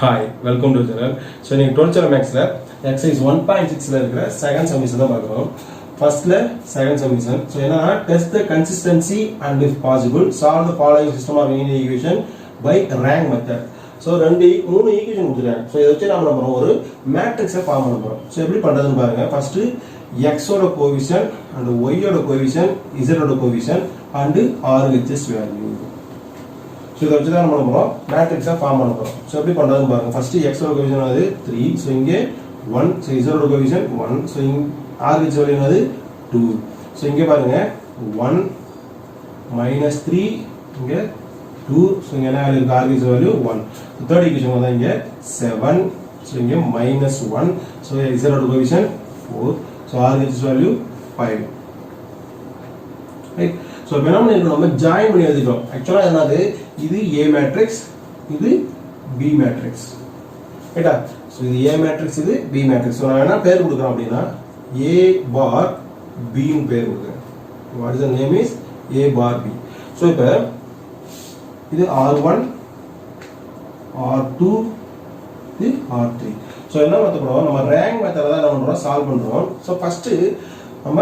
Hi, welcome to the channel. So, in 12th channel max exercise 1.6 இருக்கிற second submission தான் பார்க்கிறோம். Firstல second submission. So, என்னன்னா test the consistency and if possible solve the following system of linear equation by rank method. So, மூணு equation கொடுத்துருக்காங்க. So இதை வச்சு நம்ம பண்ணுறோம் ஒரு மேட்ரிக்ஸை ஃபார்ம் பண்ண போகிறோம். ஸோ எப்படி பண்ணுறதுன்னு பாருங்க. ஃபர்ஸ்ட் எக்ஸோட கோவிஷன் அண்ட் ஒய்யோட கோவிஷன் இசடோட coefficient and RHS value. So இதை வச்சு தான் நம்ம பண்ணுறோம் மேட்ரிக்ஸாக ஃபார்ம் பண்ண போகிறோம். ஸோ எப்படி பண்ணுறதுன்னு பாருங்க. ஃபர்ஸ்ட் எக்ஸோட கோவிஷன் அது 3. ஸோ இங்கே 1. ஸோ இசடோட கோவிஷன் 1. ஸோ இங்கே ஆர்ஹெச் வேல்யூ அது 2. ஸோ இங்கே பாருங்க 1 - 3 இங்கே 2. ஸோ இங்கே என்ன வேல்யூ இருக்குது? Rh value 1. தேர்ட் ஈக்குவேஷன் வந்து இங்கே 7. ஸோ இங்கே -1. ஸோ இசடோட coefficient 4. So RHS value 5. Right. So இப்போ என்ன பண்ணிருக்கோம், நம்ம ஜாயின் பண்ணி எழுதிட்டோம். ஆக்சுவலாக என்னது, இது ஏ மேட்ரிக்ஸ், இது பி மேட்ரிக்ஸ். ரைட்டா? ஸோ இது ஏ மேட்ரிக்ஸ், இது பி மேட்ரிக்ஸ். ஸோ நான் என்ன பேர் கொடுக்குறோம் அப்படின்னா ஏ பார் பின்னு பேர் கொடுக்குறேன். What is the name is A bar B. So இப்போ இது R1 R2 இது R3. ஸோ என்ன மெத்தட் பண்ணுவோம், நம்ம ரேங்க் மெத்தட் தான் என்ன பண்ணுறோம், சால்வ் பண்ணுறோம். ஸோ ஃபர்ஸ்ட் நம்ம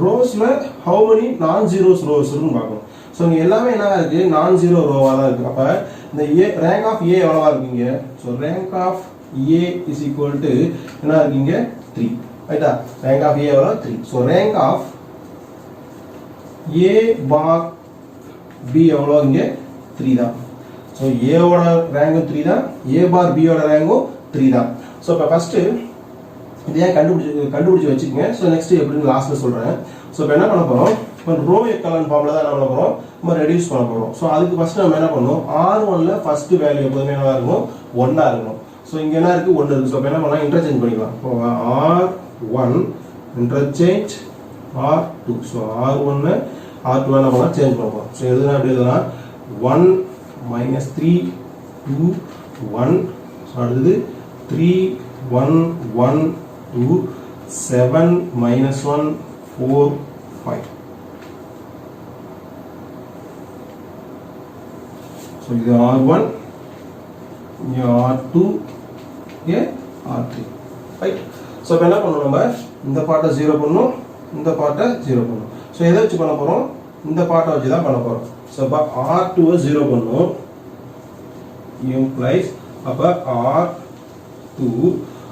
ரோஸ்ல ஹவு மெனி நான் ஜீரோஸ் ரோஸ்ன்னு பார்க்கணும். ஸோ இங்கே எல்லாமே என்னவா இருக்கு, நான் ஜீரோ ரோவாக தான் இருக்கு. அப்போ இந்த ஏ ரேங்க் ஆஃப் ஏ எவ்வளவா இருக்குங்க? So rank of A is equal to என்ன இருக்குங்க, 3. ரைட்டா? ரேங்க் ஆஃப் ஏ எவ்வளோ? 3. So rank of A bar B எவ்வளோ? இங்கே 3 தான். ஸோ ஏவோட ரேங்கும் 3 தான், ஏ பார் பியோட ரேங்கும் 3 தான். ஸோ இப்போ ஃபர்ஸ்ட் இதையே கண்டுபிடிச்சு வச்சுக்கோங்க. ஸோ நெக்ஸ்ட் எப்படின்னு லாஸ்ட்ல சொல்றேன். ஸோ இப்போ என்ன பண்ண போறோம், இப்போ ரோ எக்கலன் ஃபார்ம்ல தான் என்ன பண்ண போறோம், நம்ம ரெடியூஸ் பண்ண போறோம். ஸோ அதுக்கு ஃபர்ஸ்ட் நம்ம என்ன பண்ணணும், R1ல ஃபர்ஸ்ட் வேல்யூ எப்போதுமே என்னவா இருக்கும், 1 இருக்கணும். ஸோ இங்க என்ன இருக்கு, 1 இருக்கு. ஸோ இப்போ என்ன பண்ணலாம், இன்டர்சேஞ்ச் பண்ணிக்கலாம். இப்போ R1 interchange R2. So R1 R2 என்ன பண்ணலாம், சேஞ்ச் பண்ண போறோம். ஸோ எதுனா எப்படி எழுதலாம், 1 - 3 2 1. ஸோ அடுத்தது 3 1 1 2 7 - 1 4 5. ஸோ இது R1, இங்கே R2, இங்கே R3. ரைட். ஸோ இப்போ என்ன பண்ணணும், நம்ம இந்த பார்ட்டை 0 பண்ணணும், இந்த பார்ட்டை 0 பண்ணணும். ஸோ எதை வச்சு பண்ண போகிறோம், இந்த பார்ட்டை வச்சு தான் பண்ண போகிறோம். ஸோ இப்போ R2-வை 0 பண்ணணும், implies அப்போ R2.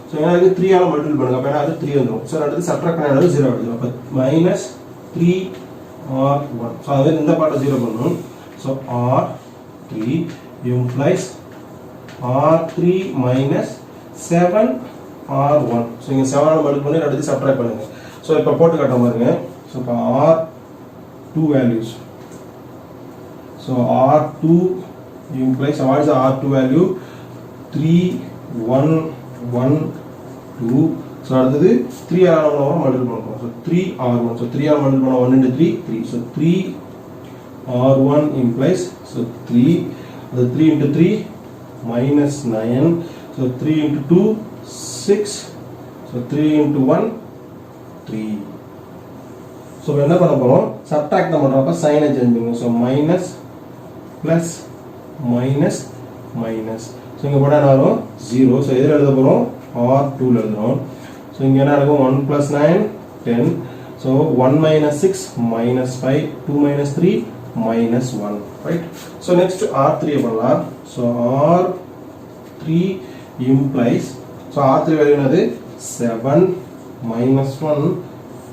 ஸோ என்ன இருக்குது, 3ஆல மல்டிபிள் பண்ணுங்க. அப்போ என்ன அது 3 வந்துடும். ஸோ அடுத்து சப்ட்ராக்ட் பண்ணாலும் 0 ஆகிடும். அப்போ -3R1. ஸோ அது இந்த பார்ட்டை 0 பண்ணணும். So R3 implies R3 - 7R1. So இங்கே 7ஆல மல்டிபிள் பண்ணி அடுத்து சப்ட்ராக்ட் பண்ணுங்க. ஸோ இப்போ போட்டு காட்ட பாருங்க. ஸோ இப்போ R2 values. So R2 implies what is the R2 value, 3 1 1 2. So அடுத்தது 3 ஆல் மல்டிபிள் பண்ணுறோம். So 3R1. So 3 all multiple பண்ண 1 × 3 3. So 3R1 implies so 3. அது 3 × 3 -9. ஸோ 3 × 2 6. ஸோ 3 × 1 3. ஸோ என்ன பண்ண போகிறோம், சப்ட்ராக்ட் தான் பண்ணுறோம். அப்போ சைனை சேஞ்ச் பண்ணுங்க. So minus plus minus minus. So இங்கே போட்டால் என்ன வரும், 0. ஸோ எதில் எழுத போகிறோம், R2ல எழுதுகிறோம். ஸோ இங்கே என்ன இருக்கும், 1 + 9 10. So 1 - 6 -5 2 - 3 -1. Right. So next R3 பண்ணலாம். So R3 implies so R3 value என்னது, 7 -1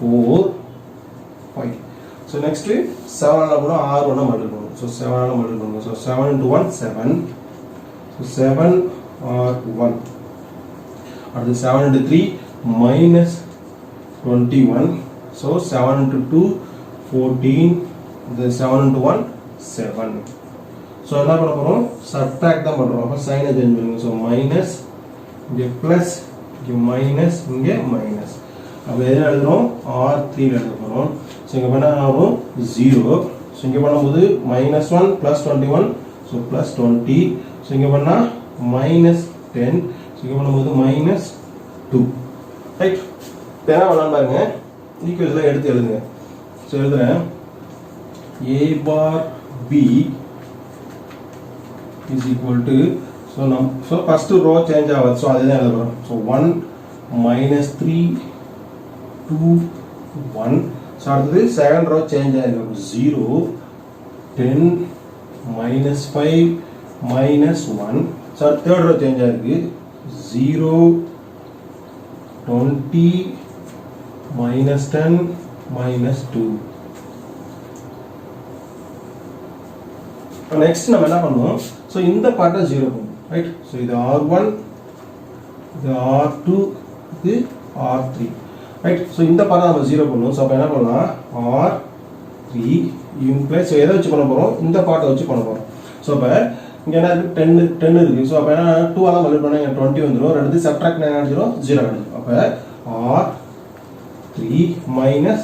4 5. ஸோ நெக்ஸ்ட் 7ஆல கூட R1 மல்டிபிள் பண்ணுவோம். ஸோ 7ஆல மல்டிபிள் பண்ணுவோம். ஸோ 7 × 1 7. So 7R1. அடுத்து 7 × 3 -21. ஸோ 7 × 2 14. இது 7 × 1 7. ஸோ என்ன பண்ண போகிறோம், சப்ட்ராக்ட் தான் பண்ணுறோம். அப்போ சைனை சேஞ்ச் பண்ணுங்க. ஸோ மைனஸ், இங்கே ப்ளஸ், இங்கே மைனஸ், இங்கே மைனஸ். அப்போ எதில் எழுதுகிறோம், R3ல எழுத போகிறோம். ஸோ இங்கே பண்ணால் ஆகும் 0. ஸோ இங்கே பண்ணும்போது -1 + 21. ஸோ +20. ஸோ இங்கே பண்ணால் -10. ஸோ இங்கே பண்ணும்போது -2. ரைட். இப்போ என்ன பண்ணலாம் பாருங்க, ஈக்குவேஷன்லாம் எடுத்து எழுதுங்க. ஸோ எழுதுகிறேன், A bar B is equal to, so So first row change ஆகுது. So அதுதான் எழுதுறோம். So 1 minus 3 2 1. So அடுத்தது second row change ஆயிருக்கு. 0 10 minus 5 minus 1. So third row change ஆயிருக்கு. 0 20 minus 10 minus 2. Next நம்ம என்ன பண்ணுவோம்? So இந்த பார்ட்டை 0 பண்ணுவோம். Right? So இது R1, இது R2, இது R3. Right? So இந்த பார்ட்டை நம்ம 0 பண்ணுவோம். So அப்ப என்ன பண்ணலாம்? R3 implies எதை வச்சு பண்ண போறோம்? இந்த பார்ட்டை வச்சு பண்ண போறோம். So அப்ப இங்க என்ன இருக்கு? 10 இருக்கு. So அப்ப என்ன 2 ஆல மல்டிப்ளை பண்ணா 20 வந்துரும். ரெண்டு சப்ட்ராக்ட் என்ன ஆயிடும்? 0 ஆயிடும். அப்ப R3 minus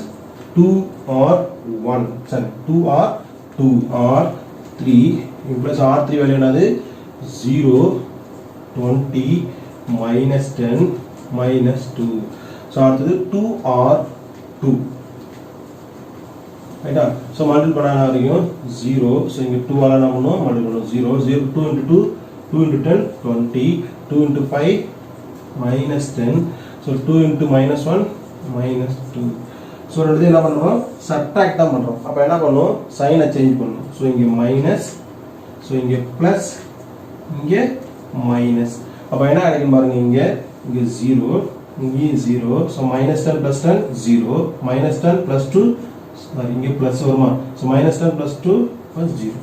2R1. sorry 2R3 implies R3 value என்னது? 0 20 minus 10 minus 2. So அடுத்தது 2R2. ரைட்டா? So மல்டிப்ளை பண்ணா வரைக்கும் 0. So இங்க 2 ஆல என்ன பண்ணுவோம்? மல்டிப்ளை பண்ணுவோம். 0 0 2 into 2 2 into 10 20 2 into 5 minus 10. So 2 into minus 1 minus 2. So ரெண்டு என்ன பண்றோம்? சப்ட்ராக்ட் தான் பண்றோம். அப்ப என்ன பண்ணுவோம்? சைனை சேஞ்ச் பண்ணுவோம். So இங்க மைனஸ், so இங்க பிளஸ், இங்க மைனஸ். அப்ப என்ன கிடைக்கும் பாருங்க, இங்க 0 இங்க 0. So minus 10 plus 10 0 minus 10 plus 2 இங்க பிளஸ் வருமா? So minus 10 plus 2 plus 0.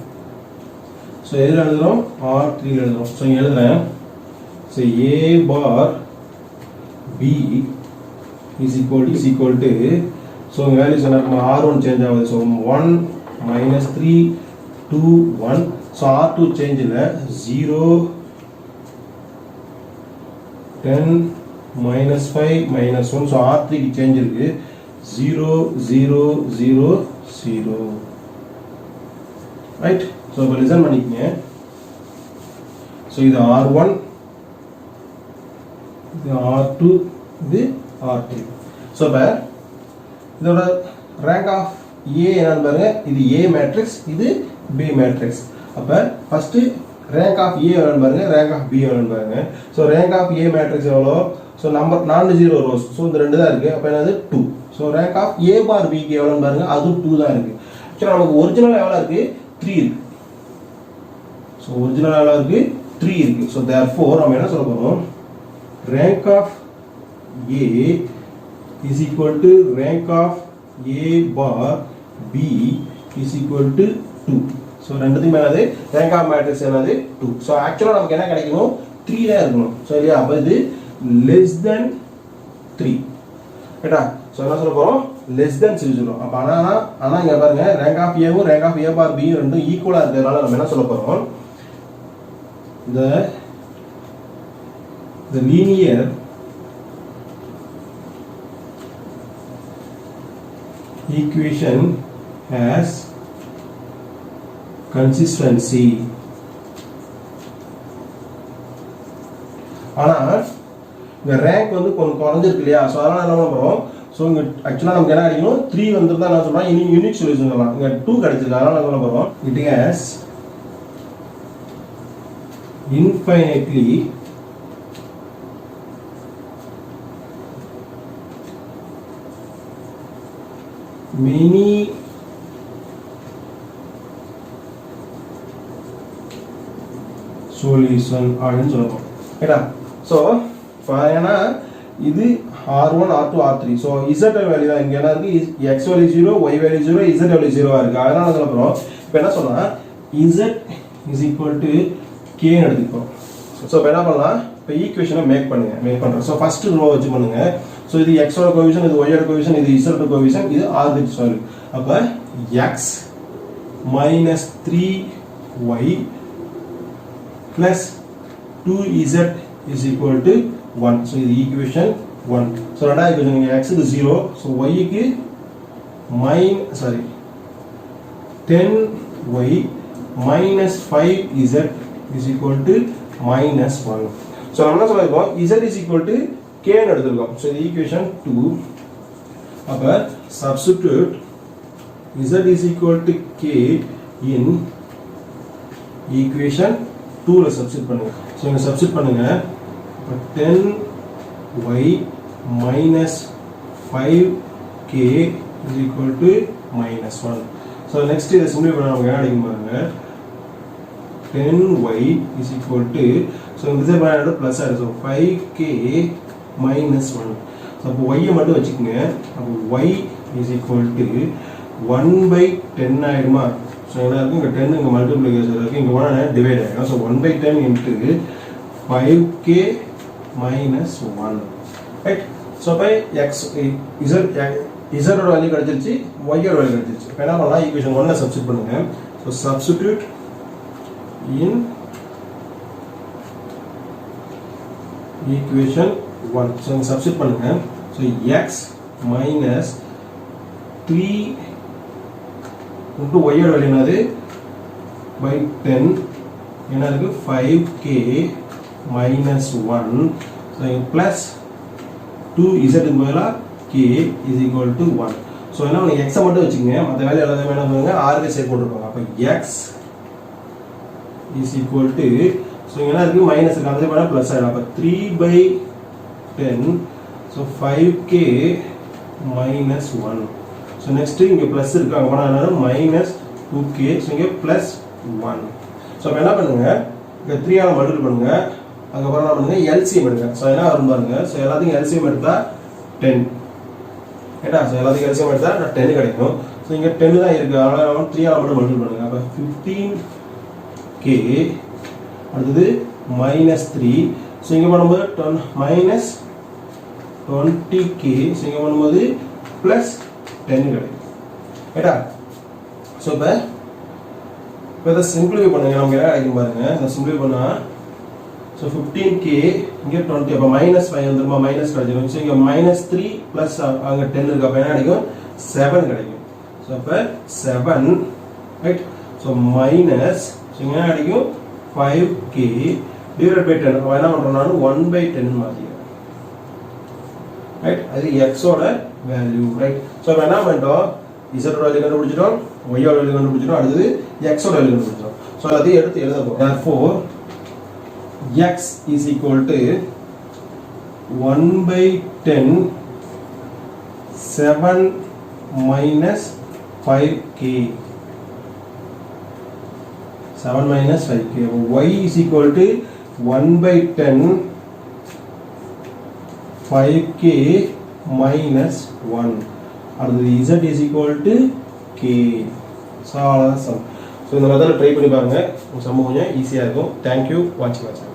So எதுல எழுதுறோம்? R3 எழுதுறோம். So இங்க எழுதுறேன். So A bar B is equal to so values என்ன இருக்குமா? R1 change ஆகுது. So 1 minus 3 2 1. So R2 change இல்ல. 0 10 minus 5 minus 1. So R3 க்கு change இருக்கு. 0 0 0 0. right? So இப்ப listen பண்ணிக்கங்க. So இது R1, இது R2, இது R3. So இப்ப இதோட rank of A என்னன்னு பாருங்க. இது A matrix, இது B matrix. அப்ப first rank of A எவ்வளவுன்னு பாருங்க, rank of B எவ்வளவுன்னு பாருங்க. So rank of A matrix எவ்வளோ? So number non-zero rows. So இந்த ரெண்டு தான் இருக்கு. அப்ப என்னது 2. So rank of A bar B க்கு எவ்வளவுன்னு பாருங்க, அது 2 தான் இருக்கு. சரி, நமக்கு ஒரிஜினல் எவ்வளவு இருக்கு? 3 இருக்கு. So ஒரிஜினல் எவ்வளவு இருக்கு? 3 இருக்கு. So therefore நம்ம என்ன சொல்ல போறோம்? Rank of A is equal to rank of A bar B is equal to 2. So ரெண்டுத்துக்கும் மேலது rank of matrix என்னது? 2. So actually நமக்கு என்ன கிடைக்கணும்? 3 தான் இருக்கணும். So இல்லையா? அப்ப இது less than 3. ரைட்டா? So என்ன சொல்ல போறோம்? less than 3 சொல்றோம். அப்ப ஆனா இங்க பாருங்க, rank of A வும் rank of A bar B ரெண்டும் ஈக்குவலா இருக்கிறதுனால நம்ம என்ன சொல்ல போறோம்? The linear equation has consistency. ஆனா இந்த ரேங்க் வந்து கொஞ்சம் குறைஞ்சிருக்கு இல்லையா? ஸோ அதனால என்ன பண்ணுறோம்? ஸோ இங்கே ஆக்சுவலாக நமக்கு என்ன கிடைக்கணும்? 3 வந்துருந்தா என்ன சொல்கிறோம்? இனி யூனிக் சொல்யூஷன் சொல்லலாம். இங்கே 2 கிடைச்சிருக்கு. அதனால என்ன சொல்ல போகிறோம்? It has infinitely many solution அப்படின்னு சொல்லுவோம். ரைட்டா? ஸோ ஏன்னா இது R1 R2 R3. So Z value தான் இங்கே என்ன இருக்கு? X value 0, Y value 0, Z value 0 இருக்கு. அதனால சொல்ல போகிறோம். இப்போ என்ன சொன்னா Z is equal to K எடுத்துக்கிறோம். ஸோ இப்போ என்ன பண்ணலாம்? இப்போ ஈக்குவேஷனை மேக் பண்ணுறோம். ஸோ ஃபர்ஸ்ட் ரோ வச்சு பண்ணுங்க. ஸோ இது எக்ஸோட கோவிஷன், இது ஒய்யோட கோவிஷன், இது இசோட கோவிஷன், இது ஆர்பிட் வேல்யூ. அப்போ X minus 3y plus 2z is equal to 1. So இது ஈக்குவேஷன் 1. ஸோ ரெண்டாவது ஈக்குவேஷன் நீங்கள் எக்ஸுக்கு 0, ஸோ ஒய்க்கு 10y minus 5z is equal to minus 1. So நம்ம என்ன சொல்லிருக்கோம்? Z is equal to K ன்னு எடுத்துருக்கோம். So இது equation 2. அப்ப substitute Z is equal to K in equation 2ல substitute பண்ணுங்க. ஸோ இங்கே சப்ஸ்டிட் பண்ணுங்க. இப்போ 10y minus 5k is equal to minus 1. So next இதை சிம்பிளை பண்ண நமக்கு என்ன அடிக்கும் பாருங்க. 10y is equal to, so இந்த சைடு பண்ண ப்ளஸ் ஆகிடும். So 5k minus 1. ஸோ அப்போ y மட்டும் வச்சுக்கோங்க. அப்போ y is equal to 1/10 ஆகிடுமா. So என்ன இருக்கும், இங்கே 10 இங்கே மல்டிப்ளிகேஷன் இருக்குது, இங்கே 1 டிவைட் ஆகிடும். So 1/10 into 5k minus 1. Right. So by X இசரோட வேல்யூ கிடச்சிருச்சு, ஒய்யோட வேல்யூ கிடச்சிருச்சு. இப்போ என்ன பண்ணலாம், ஈக்குவேஷன் 1 சப்ஸ்டிட் பண்ணுங்க. So substitute in equation 1. So இங்கே சப்ஸ்டிட் பண்ணுங்க. ஸோ எக்ஸ் மைனஸ் 3 into ஒய்யோட வேல்யூ என்னது by 10 என்ன இருக்கு 5k minus 1. So plus 2z பதிலாக k is equal to 1. So என்ன நீங்கள் எக்ஸை மட்டும் வச்சுக்கோங்க, மற்ற வேல்யூ எல்லாத்தையுமே என்ன பண்ணுங்க ஆறுக்கு சேர்த்து போட்டுருப்பாங்க. அப்போ X is equal to, so இங்கே என்ன இருக்குது மைனஸ் இருக்குது, அந்த பண்ணால் ப்ளஸ் ஆகிடும். அப்போ 3/10, so 5k minus 1. So next இங்கே ப்ளஸ் இருக்குது, அங்கே போனால் மைனஸ் 2k, ஸோ இங்கே ப்ளஸ் 1. ஸோ இப்போ என்ன பண்ணுங்கள், இங்கே 3ஆல் மல்டிபிள் பண்ணுங்கள், அதுக்கப்புறம் என்ன பண்ணுங்கள் எல்சிஎம் எடுங்க. ஸோ என்ன வரும் பாருங்க. ஸோ எல்லாத்தையும் எல்சிஎம் எடுத்தால் 10 ஏட்டா. ஸோ எல்லாத்தையும் எல்சிஎம் எடுத்தால் 10 கிடைக்கும். ஸோ இங்கே 10 தான் இருக்குது, அதனால் 3ஆல் மட்டும் மல்டிபிள் பண்ணுங்கள். அப்போ 15k அடுத்தது மைனஸ் 3. ஸோ இங்கே பண்ணும்போது மைனஸ் 20k, ஸோ இங்கே பண்ணும்போது ப்ளஸ் 10 கிடைக்கும். ஏட்டா. ஸோ இப்போ இதை சிம்பிளிஃபை பண்ணுங்க, நமக்கு என்ன கிடைக்கும் பாருங்க. இந்த சிம்பிளிஃபை பண்ணால் ஸோ 15k இங்கே 20, அப்போ மைனஸ் 5 வந்துருமா, மைனஸ் கிடைச்சிடும். ஸோ இங்கே மைனஸ் 3 ப்ளஸ் அங்கே 10 இருக்கு, அப்போ என்ன கிடைக்கும் 7 கிடைக்கும். ஸோ அப்போ 7 ரைட். ஸோ மைனஸ், ஸோ இங்கே என்ன கிடைக்கும் 5k டிவைட் பை 10. அப்போ என்ன பண்ணுறோம், நான் 1/10 மாற்றிக்கிறேன். ரைட். அது எக்ஸோட வேல்யூ. ரைட். ஸோ இப்போ என்ன பண்ணிட்டோம், இசட்டோட வேல்யூ கண்டுபிடிச்சிட்டோம், ஒய்யோட வேல்யூ கண்டுபிடிச்சிட்டோம், அடுத்தது எக்ஸோட வேல்யூ கண்டுபிடிச்சிட்டோம். ஸோ எல்லாத்தையும் எடுத்து எழுத போகிறோம். therefore x is equal to 1/10 7 minus 5k. 7 minus 5k. y is equal to 1/10 5k minus 1. அடுத்தது z is equal to k. So அவ்வளோதான் சம். ஸோ இந்த மெத்தடில் ட்ரை பண்ணி பாருங்கள், சம் கொஞ்சம் ஈஸியாக இருக்கும். தேங்க்யூ, வாட்சிங்.